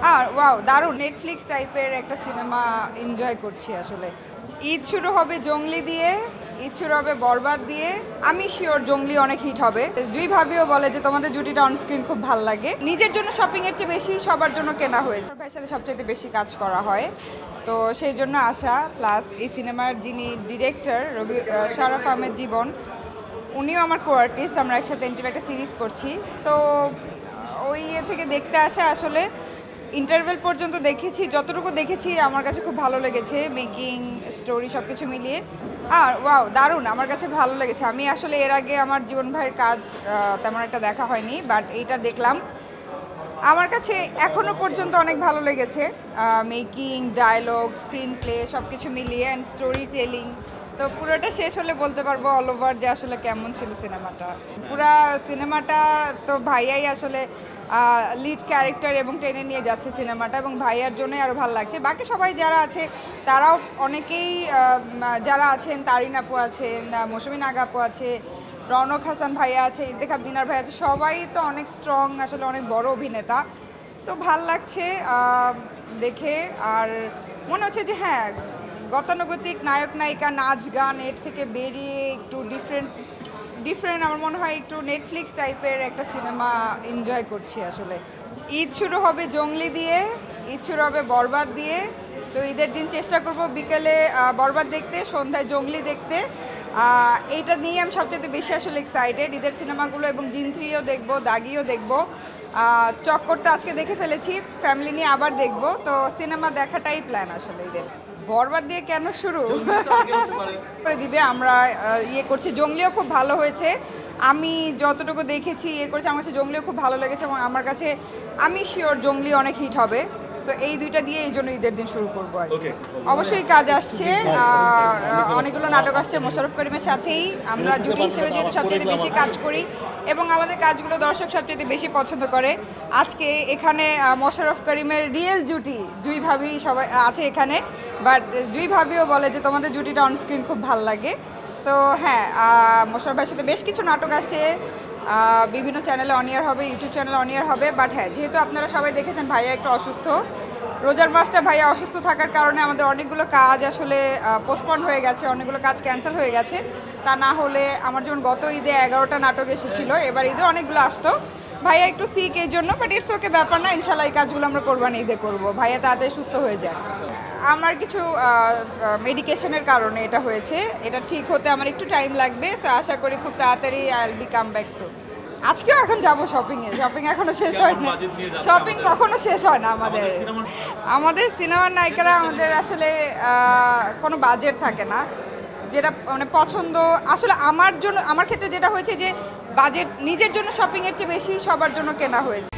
Wow দারুণ Netflix টাইপের একটা সিনেমা এনজয় করছি আসলে। ঈদ শুরু হবে জঙ্গলি দিয়ে, ঈদ শুরু হবে বরবাদ দিয়ে। আমি শিওর জঙ্গলি অনেক হিট হবে। জুই ভাবিও বলে যে তোমাদের জুটিটা অনস্ক্রিন খুব ভালো লাগে। নিজের জন্য শপিং এর চেয়ে বেশি সবার জন্য কেনা হয়েছে। ভাইয়ের সাথে সবচেয়ে বেশি কাজ করা হয়, তো সেই জন্য আসা। প্লাস এই সিনেমার যিনি ডিরেক্টর শারাফ আহমেদ জীবন, উনিও আমার কো আর্টিস্ট। আমরা একসাথে একটা সিরিজ করছি, তো ওই ইয়ে থেকে দেখতে আসা। আসলে ইন্টারভেল পর্যন্ত দেখেছি, যতটুকু দেখেছি আমার কাছে খুব ভালো লেগেছে, মেকিং স্টোরি সব কিছু মিলিয়ে। ওয়াও দারুণ, আমার কাছে ভালো লেগেছে। আমি আসলে এর আগে আমার জীবন ভাইয়ের কাজ তেমন একটা দেখা হয়নি, বাট এইটা দেখলাম। আমার কাছে এখনও পর্যন্ত অনেক ভালো লেগেছে, মেকিং, ডায়লগ, স্ক্রিন প্লে সব কিছু মিলিয়ে অ্যান্ড স্টোরি টেলিং। তো পুরোটা শেষ হলে বলতে পারবো অল ওভার যে আসলে কেমন ছিল সিনেমাটা। পুরা সিনেমাটা তো ভাইয়াই আসলে লিড ক্যারেক্টার এবং টেনে নিয়ে যাচ্ছে সিনেমাটা, এবং ভাইয়ার জন্যই আরও ভালো লাগছে। বাকি সবাই যারা আছে তারাও অনেকেই, যারা আছেন তারিন আপু আছেন, মৌসুমী নাগ আপু আছে, রনক হাসান ভাইয়া আছে, ইন্তেখাব দিনার ভাই আছে, সবাই তো অনেক স্ট্রং, আসলে অনেক বড় অভিনেতা। তো ভাল লাগছে দেখে। আর মনে হচ্ছে যে হ্যাঁ, গতানুগতিক নায়ক নায়িকা নাচ গান এর থেকে বেরিয়ে একটু ডিফারেন্ট আমার মনে হয় একটু নেটফ্লিক্স টাইপের একটা সিনেমা এনজয় করছি আসলে। ঈদ শুরু হবে জঙ্গলি দিয়ে, ঈদ শুরু হবে বরবাদ দিয়ে। তো ঈদের দিন চেষ্টা করব বিকেলে বরবাদ দেখতে, সন্ধ্যায় জঙ্গলি দেখতে। এইটা নিয়ে আমি সবচেয়ে বেশি আসলে এক্সাইটেড। ঈদের সিনেমাগুলো এবং জিন 3ও দেখবো, দাগিও দেখবো। চক্কর তো আজকে দেখে ফেলেছি, ফ্যামিলি নিয়ে আবার দেখবো। তো সিনেমা দেখাটাই প্ল্যান আসলে ঈদের। বরবাদ দিয়ে কেন শুরু করে দিবে, আমরা ইয়ে করছি। জঙ্গলিও খুব ভালো হয়েছে, আমি যতটুকু দেখেছি ইয়ে করছি, আমার কাছে জঙ্গলিও খুব ভালো লেগেছে, এবং আমার কাছে আমি শিওর জঙ্গলি অনেক হিট হবে। সো এই দুইটা দিয়ে এই জন্য ঈদের দিন শুরু করবো আর কি। অবশ্যই কাজ আসছে, অনেকগুলো নাটক আসছে মোশাররফ করিমের সাথেই। আমরা জুটি হিসেবে যেহেতু সবচেয়ে বেশি কাজ করি এবং আমাদের কাজগুলো দর্শক সবচেয়ে বেশি পছন্দ করে। আজকে এখানে মোশাররফ করিমের রিয়েল জুটি জুই ভাবি সবাই আছে এখানে, বাট জুই ভাবিও বলে যে তোমাদের জুটিটা অনস্ক্রিন খুব ভালো লাগে। তো হ্যাঁ, মোশাররফ ভাইয়ের সাথে বেশ কিছু নাটক আসছে, বিভিন্ন চ্যানেলে অনিয়ার হবে, ইউটিউব চ্যানেলে অনিয়ার হবে। বাট হ্যাঁ, যেহেতু আপনারা সবাই দেখেছেন ভাইয়া একটু অসুস্থ, রোজার মাসটা ভাইয়া অসুস্থ থাকার কারণে আমাদের অনেকগুলো কাজ আসলে পোস্টপন্ড হয়ে গেছে, অনেকগুলো কাজ ক্যান্সেল হয়ে গেছে। তা না হলে আমার যেমন গত ঈদে 11টা নাটক এসেছিলো, এবার ঈদে অনেকগুলো আসতো। ভাইয়া একটু সিক এই জন্য, বাট ইটস ওকে, ব্যাপার না। ইনশাল্লাহ এই কাজগুলো আমরা কোরবানি ঈদে করবো, ভাইয়া তাড়াতাড়ি সুস্থ হয়ে যায়। আমার কিছু মেডিকেশনের কারণে এটা হয়েছে, এটা ঠিক হতে আমার একটু টাইম লাগবে। সো আশা করি খুব তাড়াতাড়ি I will be come back soon. আজকেও এখন যাবো শপিংয়ে, শপিং এখনো শেষ হয় না, শপিং কখনো শেষ হয় না আমাদের সিনেমার নায়িকারা, আমাদের আসলে কোনো বাজেট থাকে না, যেটা মানে পছন্দ। আসলে আমার ক্ষেত্রে যেটা হয়েছে যে বাজেট নিজের জন্য শপিংয়ের চেয়ে বেশি সবার জন্য কেনা হয়েছে।